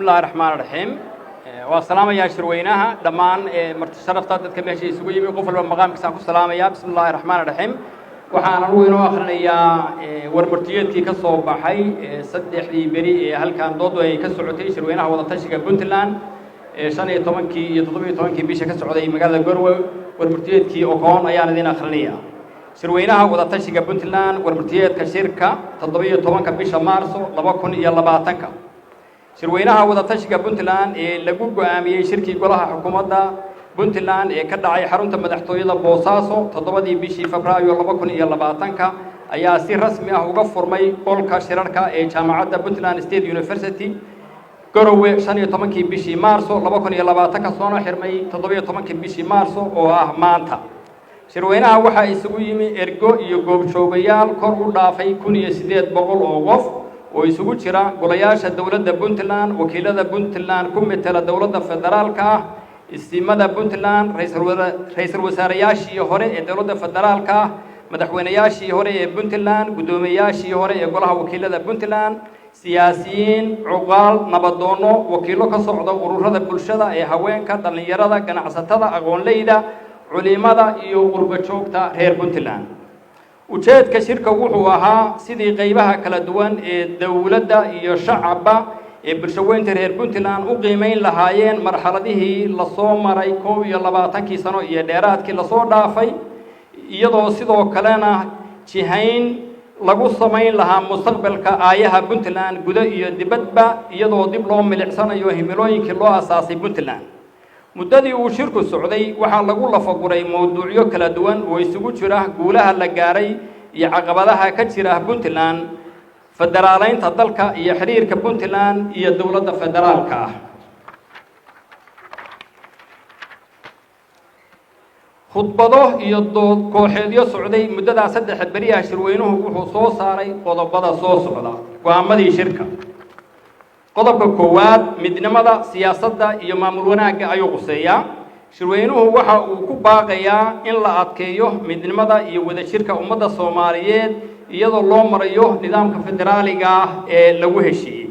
بسم الله الرحمن الرحيم والسلام يا شروينها دمان مرتشرفت dadka meesha isugu yimi qof walba maqaamkiisa ku salaamaya بسم الله الرحمن الرحيم waxaan ugu inoo akhrinayaa warmartiyeedkii ka soo baxay saddexdii bari ee halkan dood ay ka socotay shirweynaha wada tashiga Puntland 15 iyo 17 bisha ka socday magaalada Garowe warmartiyeedkii oo qoon ayaan idin akhrinayaa shirweynaha wada tashiga Puntland warmartiyeedka shirka 17 bisha Maarso 2020 shirweynaha wada tashiga Puntland ee lagu go'aamiyay shirkii golaha xukuumadda Puntland ee ka dhacay xarunta madaxtooyada Boosaaso 7 bishii Febraayo 2020 ayaa si rasmi ah uga furmay qolka shirarka ee jaamacadda Puntland State University Garowe 15 bishii Maarso 2020 soo xirmay 17 bishii Maarso oo ah maanta shirweynaha waxa isugu yimi ergo iyo goobjoogayaal kor u dhaafay 1800 oo qof oo isugu jira golayaasha dawladda Puntland wakiilada Puntland ku metela dawladda federaalka ah istimada Puntland ra'iisul wasaarayaashii hore ee dawladda federaalka ah madaxweynayaashii hore ee Puntland gudoomiyaashii hore ee golaha wakiilada Puntland siyaasiyiin cuqaal nabadoono wakiilo ka socda ururada bulshada ee haweenka dhalinyarada ganacsatada aqoonleyda culimada iyo qurba joogta reer Puntland ujeedka shirka wuxuu ahaa sidii qaybaha kala duwan ee dawladda iyo shacabka ee bulshooyinka reer Puntland u qiimeyn lahaayeen marxaladihii la soo maray 22 sano iyo dheeraadkii la soo dhaafay iyadoo sidoo kalena jihayn lagu sameyn lahaa mustaqbalka aayaha Puntland gudaha iyo dibadba iyadoo dib loo milicsanayo himilooyinkii loo asaasay Puntland muddadii uu shirku socday waxa lagu lafaguray mowduucyo kala duwan oo isugu jira guulaha la gaaray iyo caqabadaha ka jira Puntland federaaleynta dalka iyo xiriirka Puntland iyo dawladda federaalka ah khudbado iyo dood kooxeedyo socday muddada 3 bari ah shirweynuhu wuxuu soo saaray qodobada soo socda go'aamadii shirka qodobka koowaad midnimada siyaasadda iyo maamul wanaagga ayuu quseeyaa shirweynuhu waxa uu ku baaqayaa in la adkeeyo midnimada iyo wadajirka ummadda Soomaaliyeed iyadoo loo marayo nidaamka federaaliga ah ee lagu heshiiyay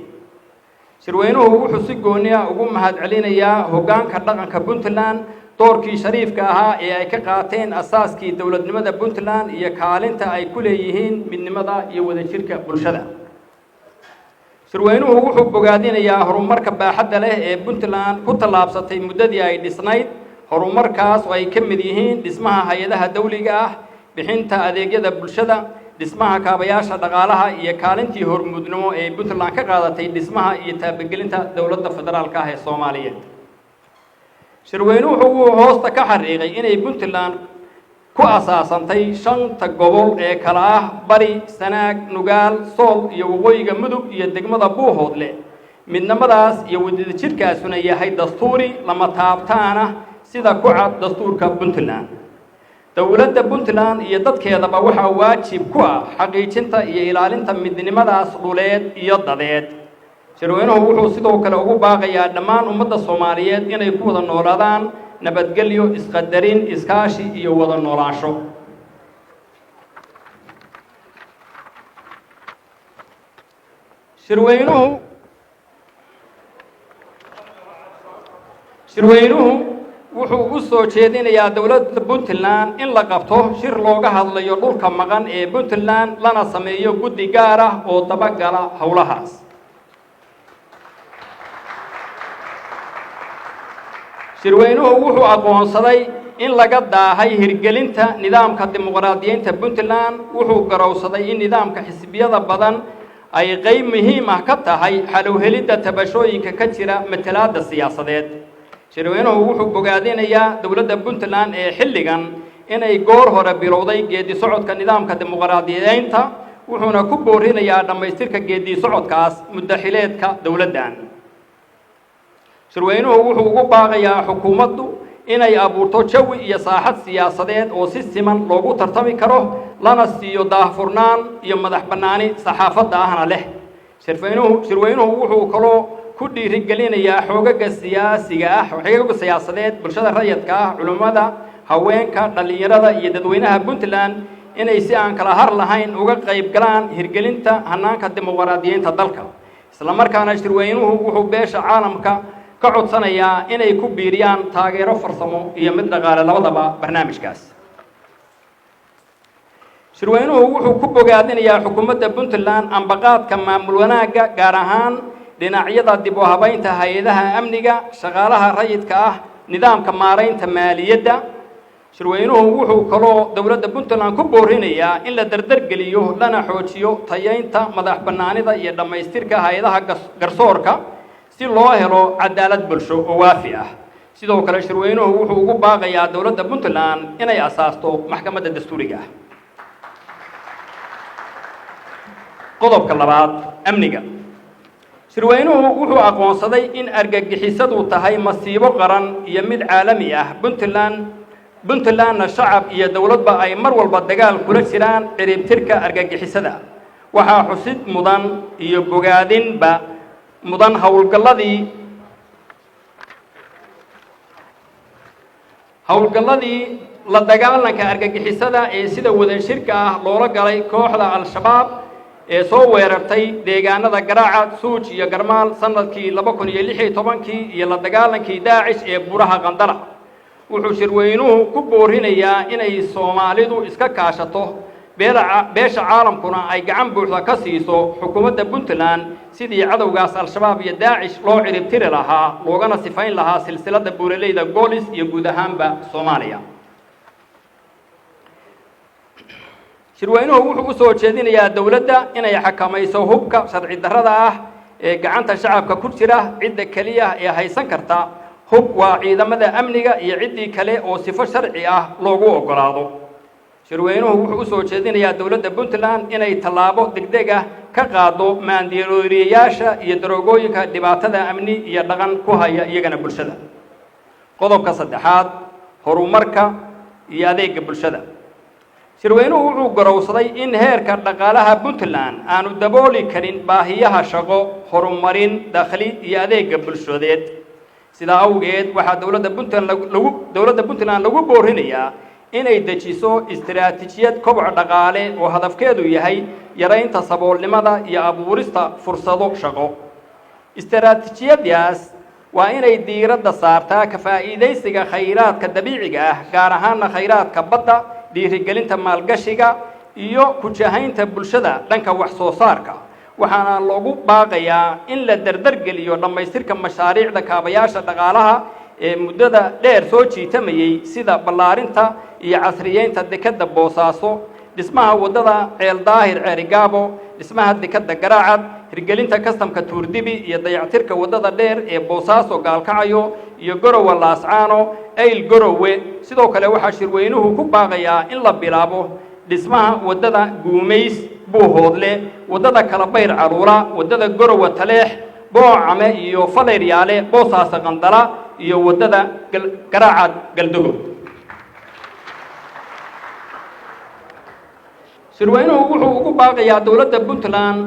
shirweynuhu wuxuu si gooni ah ugu mahadcelinayaa hoggaanka dhaqanka Puntland doorkii shariifka ahaa ee ay ka qaateen asaaskii dawladnimada Puntland iyo kaalinta ay ku leeyihiin midnimada iyo wadajirka bulshada shirweynuhu wuxuu bogaadinayaa horumarka baaxadda leh ee Puntland ku tallaabsatay muddadii ay dhisnayd horumarkaas oo ay ka mid yihiin dhismaha hay'adaha dawliga ah bixinta adeegyada bulshada dhismaha kaabayaasha dhaqaalaha iyo kaalintii hormuudnimo ee Puntland ka qaadatay dhismaha iyo taabagelinta dawladda federaalka ah ee Soomaaliyeed shirweynuhu wuxuu hoosta ka xariiqay inay Puntland ku asaasantay 5 gobol ee kala ah bari sanaag nugaal sool iyo waqooyiga mudug iyo degmada buuhoodle midnimadaas iyo wadajirkaasuna yahay dastuuri lama taabtaan ah sida ku cad dastuurka Puntland dawladda Puntland iyo dadkeedaba waxa waajib ku ah xaqiijinta iyo ilaalinta midnimadaas dhuleed iyo dadeed shirweynuhu wuxuu sidoo kale ugu baaqayaa dhammaan ummadda Soomaaliyeed inay ku wada noolaadaan nabadgelyo isqadarin iskaashi iyo wada noolaansho shirweynuhu wuxuu u soo jeedinayaa dawladda Puntland in la qabto shir looga hadlayo dhulka maqan ee Puntland lana sameeyo guddi gaar ah oo dabagala hawlahaas shirweynuhu wuxuu aqoonsaday in laga daahay hirgelinta nidaamka dimuqraadiyeynta Puntland wuxuu garowsaday in nidaamka xisbiyada badan ay qayb muhiim ah ka tahay xal u helidda tabashooyinka ka jira matalaadda siyaasadeed shirweynuhu wuxuu bogaadinayaa dawladda Puntland ee xilligan inay goor hore bilowday geedi socodka nidaamka dimuqraadiyeynta wuxuuna ku boorinayaa dhamaystirka geedi socodkaas muddaxileedka dawladdan shirweynuhu wuxuu ugu baaqayaa xukuumaddu inay abuurto jawi iyo saaxad siyaasadeed oo si siman loogu tartami karo lana siiyo daahfurnaan iyo madax bannaani saxaafadda ahna leh shirweynuhu wuxuu kaloo ku dhiirigelinayaa xoogaga siyaasadeed bulshada rayidka ah culimada haweenka dhalinyarada iyo dadweynaha Puntland inay si aan kala har lahayn uga qayb galaan hirgelinta hanaanka dimuqraadiyeynta dalka isla markaana shirweynuhu wuxuu beesha caalamka ka codsanayaa inay ku biiriyaan taageero farsamo iyo mid dhaqaale labadaba barnaamijkaas. shirweynuhu wuxuu ku bogaadinayaa xukuumadda Puntland ambaqaadka maamul wanaagga gaar ahaan dhinacyada dib u habaynta hay'adaha amniga, shaqaalaha rayidka ah, nidaamka maaraynta maaliyadda. shirweynuhu wuxuu kaloo dowladda Puntland ku boorinayaa in la dardargeliyo lana xoojiyo tayeynta madax bannaanida iyo dhammaystirka hay'adaha garsoorka si loo helo cadaalad bulsho oo waafi ah. sidoo kale shirweynuhu wuxuu ugu baaqayaa dowladda Puntland inay asaasto maxkamadda dastuuriga ah. qodobka labaad, amniga. shirweynuhu wuxuu aqoonsaday in argagixisadu tahay masiibo qaran iyo mid caalami ah. Puntlandna shacab iyo dowladba ay mar walba dagaal kula jiraan ciribtirka argagixisada. waxaa xusid mudan iyo bogaadinba mudan howlgalladii la dagaalanka argagixisada ee sida wadashirka ah loola galay kooxda al-shabaab ee soo weerartay deegaanada Garaaca, Suuj iyo Garmaal sanadkii 2016 iyo la dagaalankii Daacish ee Buraha Qandala. wuxuu shirweynuhu ku boorinayaa inay Soomaalidu iska kaashato beesha caalamkuna ay gacan buuxda ka siiso xukuumadda Puntland sidii cadowgaas al-shabaab iyo Daacish loo ciribtiri lahaa loogana sifayn lahaa silsiladda buuraleyda Goolis iyo guud ahaanba Soomaaliya. shirweynuhu wuxuu u soo jeedinayaa dowladda inay xakamayso hubka sharci darrada ah ee gacanta shacabka ku jira. cidda kaliya ee haysan karta hub waa ciidamada amniga iyo ciddii kale oo sifo sharci ah loogu oggolaado. shirweynuhu wuxuu u soo jeedinayaa dowladda Puntland inay tallaabo degdeg ah ka qaado maandirooriyayaasha iyo daroogooyinka dhibaatada amni iyo dhaqan ku haya iyagana bulshada. qodobka saddexaad, horumarka iyo adeegga bulshada. shirweynuhu wuxuu garowsaday in heerka dhaqaalaha Puntland aanu dabooli karin baahiyaha shaqo, horumarin, dakhli iyo adeegga bulshadeed. sidaa awgeed waxaa dowladda Puntland lagu boorinayaa inay dejiso istiraatiijiyad koboc dhaqaale oo hadafkeedu yahay yaraynta saboolnimada iyo abuurista fursado shaqo. istiraatiijiyadaas waa inay diiradda saartaa ka faa'iidaysiga khayraadka dabiiciga ah gaar ahaan khayraadka badda, dhiirigelinta maalgashiga iyo ku jahaynta bulshada dhanka wax soo saarka. waxaana loogu baaqayaa in la dardargeliyo dhammaystirka mashaariicda kaabayaasha dhaqaalaha ee muddada dheer soo jiitamayay sida ballaarinta iyo casriyeynta dekedda Boosaaso, dhismaha waddada Ceel Daahir Ceerigaabo, dhismaha dekedda Garaacad, hirgelinta kastamka Tuurdibi iyo dayactirka waddada dheer ee Boosaaso Gaalkacyo iyo Garowe Laascaano Eyl Garowe. sidoo kale waxaa shirweynuhu ku baaqayaa in la bilaabo dhismaha waddada Guumeys Buuhoodle, waddada Kalabayr Caruura, waddada Garowe Taleex, Boocame iyo Faleeryaale, Boosaaso Qandala iyo waddada Garaacad Galdogo. shirweynuhu wuxuu ugu baaqayaa dowladda Puntland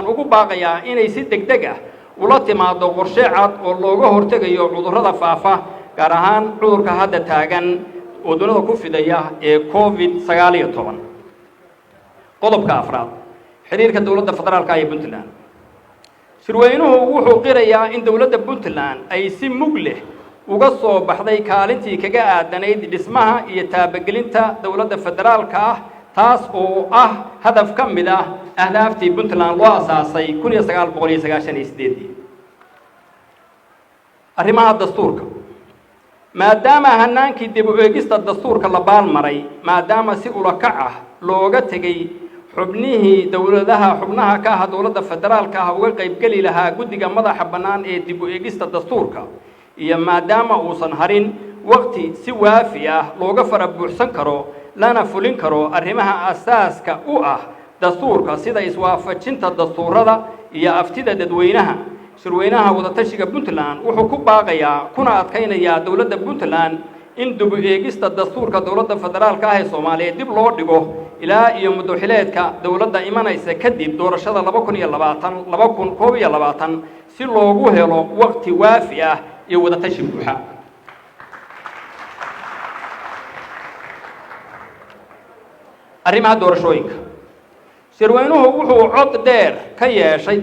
ugu baaqayaa inay si degdeg ah ula timaado qorshe cad oo looga hortegayo cudurrada faafa gaar ahaan cudurka hadda taagan oo dunida ku fidaya ee COVID-19. qodobka afraad, xiriirka dowladda federaalka iyo Puntland. shirweynuhu wuxuu qirayaa in dowladda Puntland ay si mug leh uga soo baxday kaalintii kaga aadanayd dhismaha iyo taabagelinta dowladda federaalka ah, taas oo ah hadaf ka mid ah ahdaaftii Puntland loo asaasay 1998. arrimaha dastuurka. maadaama hanaankii dib u eegista dastuurka la baalmaray, maadaama si ulakac ah looga tegay xubnaha ka ah dowladda federaalka ah uga qaybgeli lahaa guddiga madaxa bannaan ee dib u eegista dastuurka, iyo maadaama uusan harin waqti si waafi ah looga fara buuxsan karo lana fulin karo arrimaha asaaska u ah dastuurka sida iswaafajinta dastuurada iyo aftida dadweynaha. shirweynaha wadatashiga Puntland wuxuu ku baaqayaa kuna adkaynayaa dowladda Puntland in dib u eegista dastuurka dowladda federaalka ah ee Soomaaliya dib loo dhigo ilaa iyo muddo xileedka dowladda imanaysa kadib doorashada 2021 si loogu helo waqti waafi ah iyo wadatashi buuxa. arrimaha doorashooyinka shirweynuhu wuxuu cod dheer ka yeeshay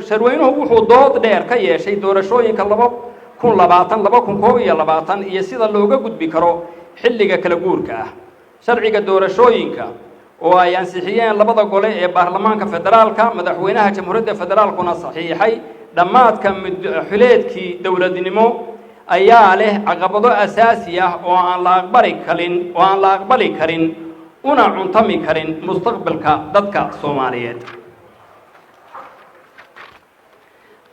shirweynuhu wuxuu dood dheer ka yeeshay doorashooyinka 2020 iyo sida looga gudbi karo xilliga kala guurka ah sharciga doorashooyinka oo ay ansixiyeen labada gole ee baarlamaanka federaalka madaxweynaha jamhuuriyadda federaalkuna saxiixay dhammaadka xileedkii dowladnimo ayaa leh caqabado asaasi ah oo aan la aqbali karin una cuntami karin mustaqbalka dadka Soomaaliyeed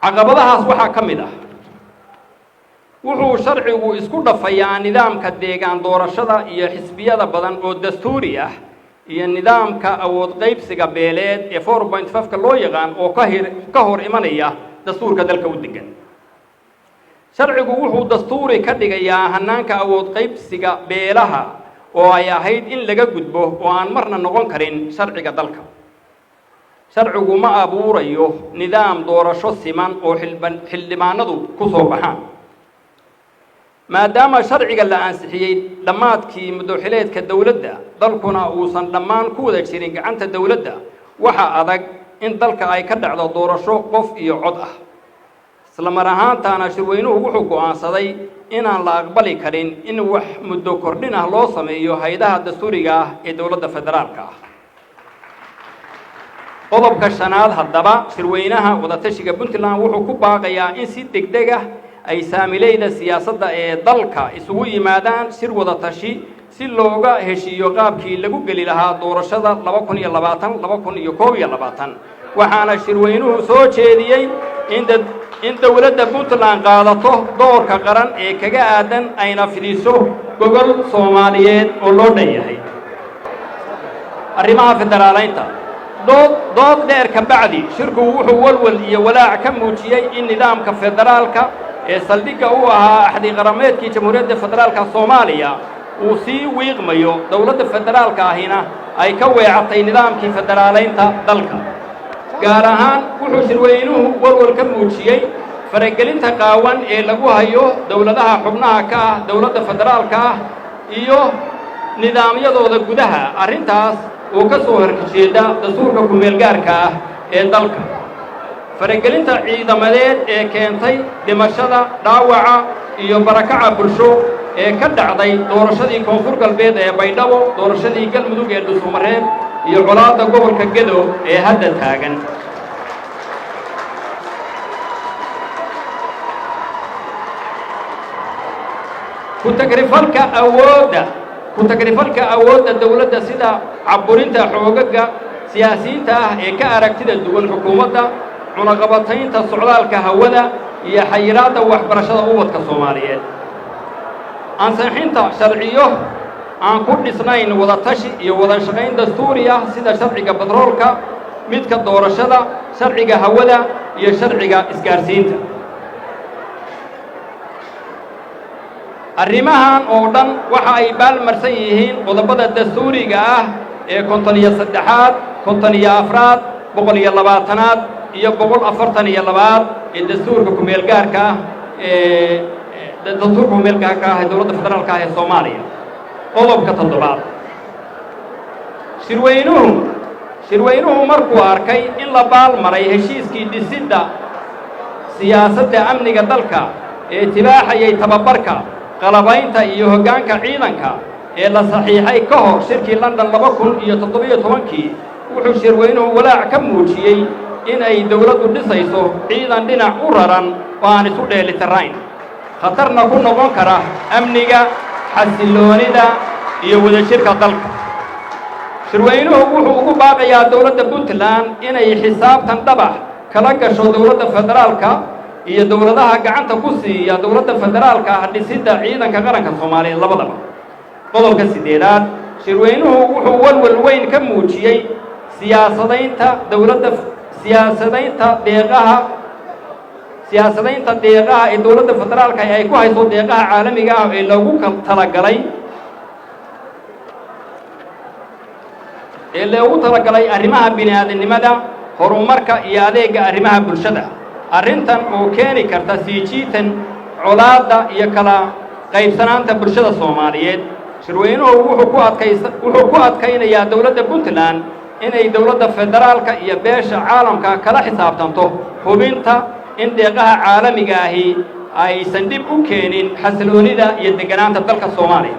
caqabadahaas waxaa ka mid ah wuxuu sharcigu isku dhafayaa nidaamka deegaan doorashada iyo xisbiyada badan oo dastuuri ah iyo nidaamka awood qaybsiga beeleed ee 4.5 loo yaqaan oo ka hor imanaya dastuurka dalka u degan sharcigu wuxuu dastuuri ka dhigayaa hanaanka awood qaybsiga beelaha oo ay ahayd in laga gudbo oo aan marna noqon karin sharciga dalka sharcigu ma abuurayo nidaam doorasho siman oo xildhibaanadu ku soo baxaan maadaama sharciga la ansixiyay dhammaadkii muddo-xileedka dawladda dalkuna uusan dhammaan ku wada jirin gacanta dawladda waxa adag in dalka ay ka dhacdo doorasho qof iyo cod ah isla mar ahaantaana shirweynuhu wuxuu go'aansaday inaan la aqbali karin in wax muddo kordhin ah loo sameeyo hay'adaha dastuuriga ah ee dawladda federaalka ah qodobka shanaad haddaba shirweynaha wadatashiga Puntland wuxuu ku baaqayaa in si degdeg ah ay saamilayda siyaasadda ee dalka isugu yimaadaan shir wada tashi si looga heshiiyo qaabkii lagu geli lahaa doorashada 2020 waxaana shirweynuhu soo jeediyey in dawladda Puntland qaadato doorka qaran ee kaga aadan ayna fidiso gobol Soomaaliyeed oo loo dhanyahay arrimaha federaaleynta dood dheer ka bacdi shirku wuxuu walwal iyo walaac ka muujiyay in nidaamka federaalka ee saldhigga u ahaa axdi qarameedkii jamhuuriyadda federaalka Soomaaliya uu sii wiiqmayo dawladda federaalka ahina ay ka weecatay nidaamkii federaaleynta dalka gaar ahaan wuxuu shirweynuhu walwal ka muujiyey faragelinta qaawan ee lagu hayo dawladaha xubnaha ka ah dawladda federaalka ah iyo nidaamyadooda gudaha arrintaas oo ka soo horjeeda dastuurka ku-meel gaarka ah ee dalka faragelinta ciidamadeed ee keentay dhimashada dhaawaca iyo barakaca bulsho ee ka dhacday doorashadii koonfur galbeed ee Baydhabo doorashadii galmudug ee Dhuusumareeb iyo colaadda gobolka Gedo ee hadda taagan ku tagrifalka awoodda dawladda sida caburinta xoogaga siyaasiyiinta ah ee ka aragtida duwan xukuumadda cunaqabataynta socdaalka hawada iyo xayiraadda waxbarashada ubadka Soomaaliyeed ansixinta sharciyo aan ku dhisnayn wada tashi iyo wada shaqayn dastuuri ah sida sharciga batroolka midka doorashada sharciga hawada iyo sharciga isgaarsiinta arrimahan oo dhan waxa ay baalmarsan yihiin qodobada dastuuriga ah ee 53aad 54aad 120aad iyo 142aad ee dastuurka ku-meel gaarka ah ee dawladda federaalka ah ee Soomaaliya qodobka 7aad shirweynuhu markuu arkay in la baalmaray heshiiskii dhisidda siyaasadda amniga dalka ee tibaaxayay tababarka qalabaynta iyo hoggaanka ciidanka ee la saxiixay ka hor shirkii London 2017 wuxuu shirweynuhu walaac ka muujiyey in ay dawladdu dhisayso ciidan dhinac u raran oo aan isu dheelitirayn khatarna ku noqon kara amniga xasiloonida iyo wadajirka dalka shirweynuhu wuxuu ugu baaqayaa dawladda Puntland inay xisaabtan dhabax kala gasho dawladda federaalka iyo dawladaha gacanta ku siiya dawladda federaalka ah dhisidda ciidanka qaranka Soomaaliyeed labadaba qodobka 8aad shirweynuhu wuxuu walwal weyn ka muujiyey siyaasadaynta deeqaha ee dawladda federaalka ay ku hayso deeqaha caalamiga ah ee lagu talagalay arrimaha bini'aadanimada horumarka iyo adeegga arrimaha bulshada arrintan oo keeni karta sii jiitan colaadda iyo kala qaybsanaanta bulshada Soomaaliyeed shirweynuhu wuxuu ku adkaynayaa dowladda puntland inay dowladda federaalka iyo beesha caalamka kala xisaabtanto hubinta in deeqaha caalamiga ahi aysan dhib u keenin xasiloonida iyo degganaanta dalka soomaaliya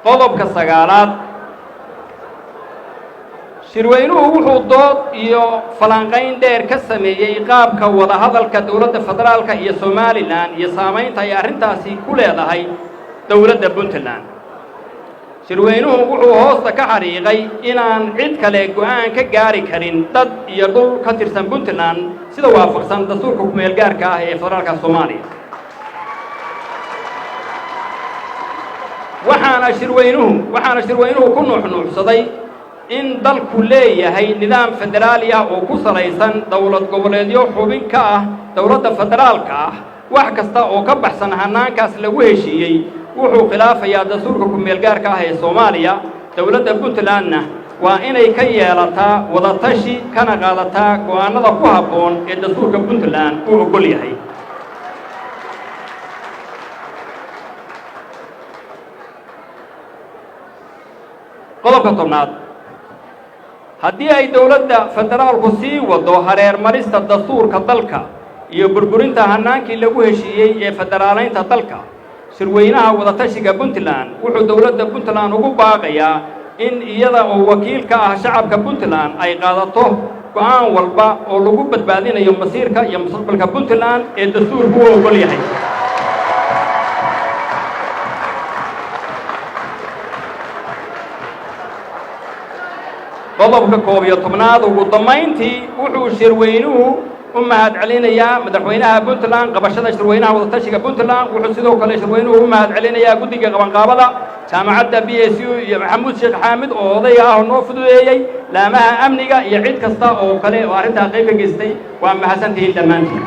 qodobka sagaalaad shirweynuhu wuxuu dood iyo falanqayn dheer ka sameeyey qaabka wadahadalka dowladda federaalka iyo somalilan iyo saamaynta ay arrintaasi ku leedahay dowladda puntland shirweynuhu wuxuu hoosta ka xariiqay inaan cid kale go'aan ka gaari karin dad iyo dhul ka tirsan puntland sida waafaqsan dastuurka ku-meelgaarka ah ee federaalka soomaaliya waxaana shirweynuhu ku nuuxnuuxsaday in dalku leeyahay nidaam federaali ah oo ku salaysan dowlad goboleedyo xubin ka ah dowladda federaalka ah wax kasta oo ka baxsan hannaankaas lagu heshiiyey wuxuu khilaafayaa dastuurka ku-meelgaarka ah ee soomaaliya dowladda puntlandna waa inay ka yeelataa wadatashi kana qaadataa go'aannada ku habboon ee dastuurka puntland uu oggol yahay qodobka tobnaad haddii ay dowladda federaalku sii wado hareer marista dastuurka dalka iyo burburinta hannaankii lagu heshiiyey ee federaalaynta dalka shirweynaha wadatashiga puntland wuxuu dowladda puntland ugu baaqayaa in iyada oo wakiil ka ah shacabka puntland ay qaadato go'aan walba oo lagu badbaadinayo masiirka iyo mustaqbalka puntland ee dastuurku u oggol yahay qodobka 11aad ugu dambayntii wuxuu shirweynuhu u mahadcelinayaa madaxweynaha puntland qabashada shirweynaha wadatashiga puntland wuxuu sidoo kale shirweynuhu u mahadcelinayaa guddiga qabanqaabada jaamacadda BSU iyo maxamuud sheekh xaamid oo odayga ah oo noo fududeeyey laamaha amniga iyo cid kasta oo kale oo arrintaa qayb ka geystay waa mahadsantihiin dhammaantiin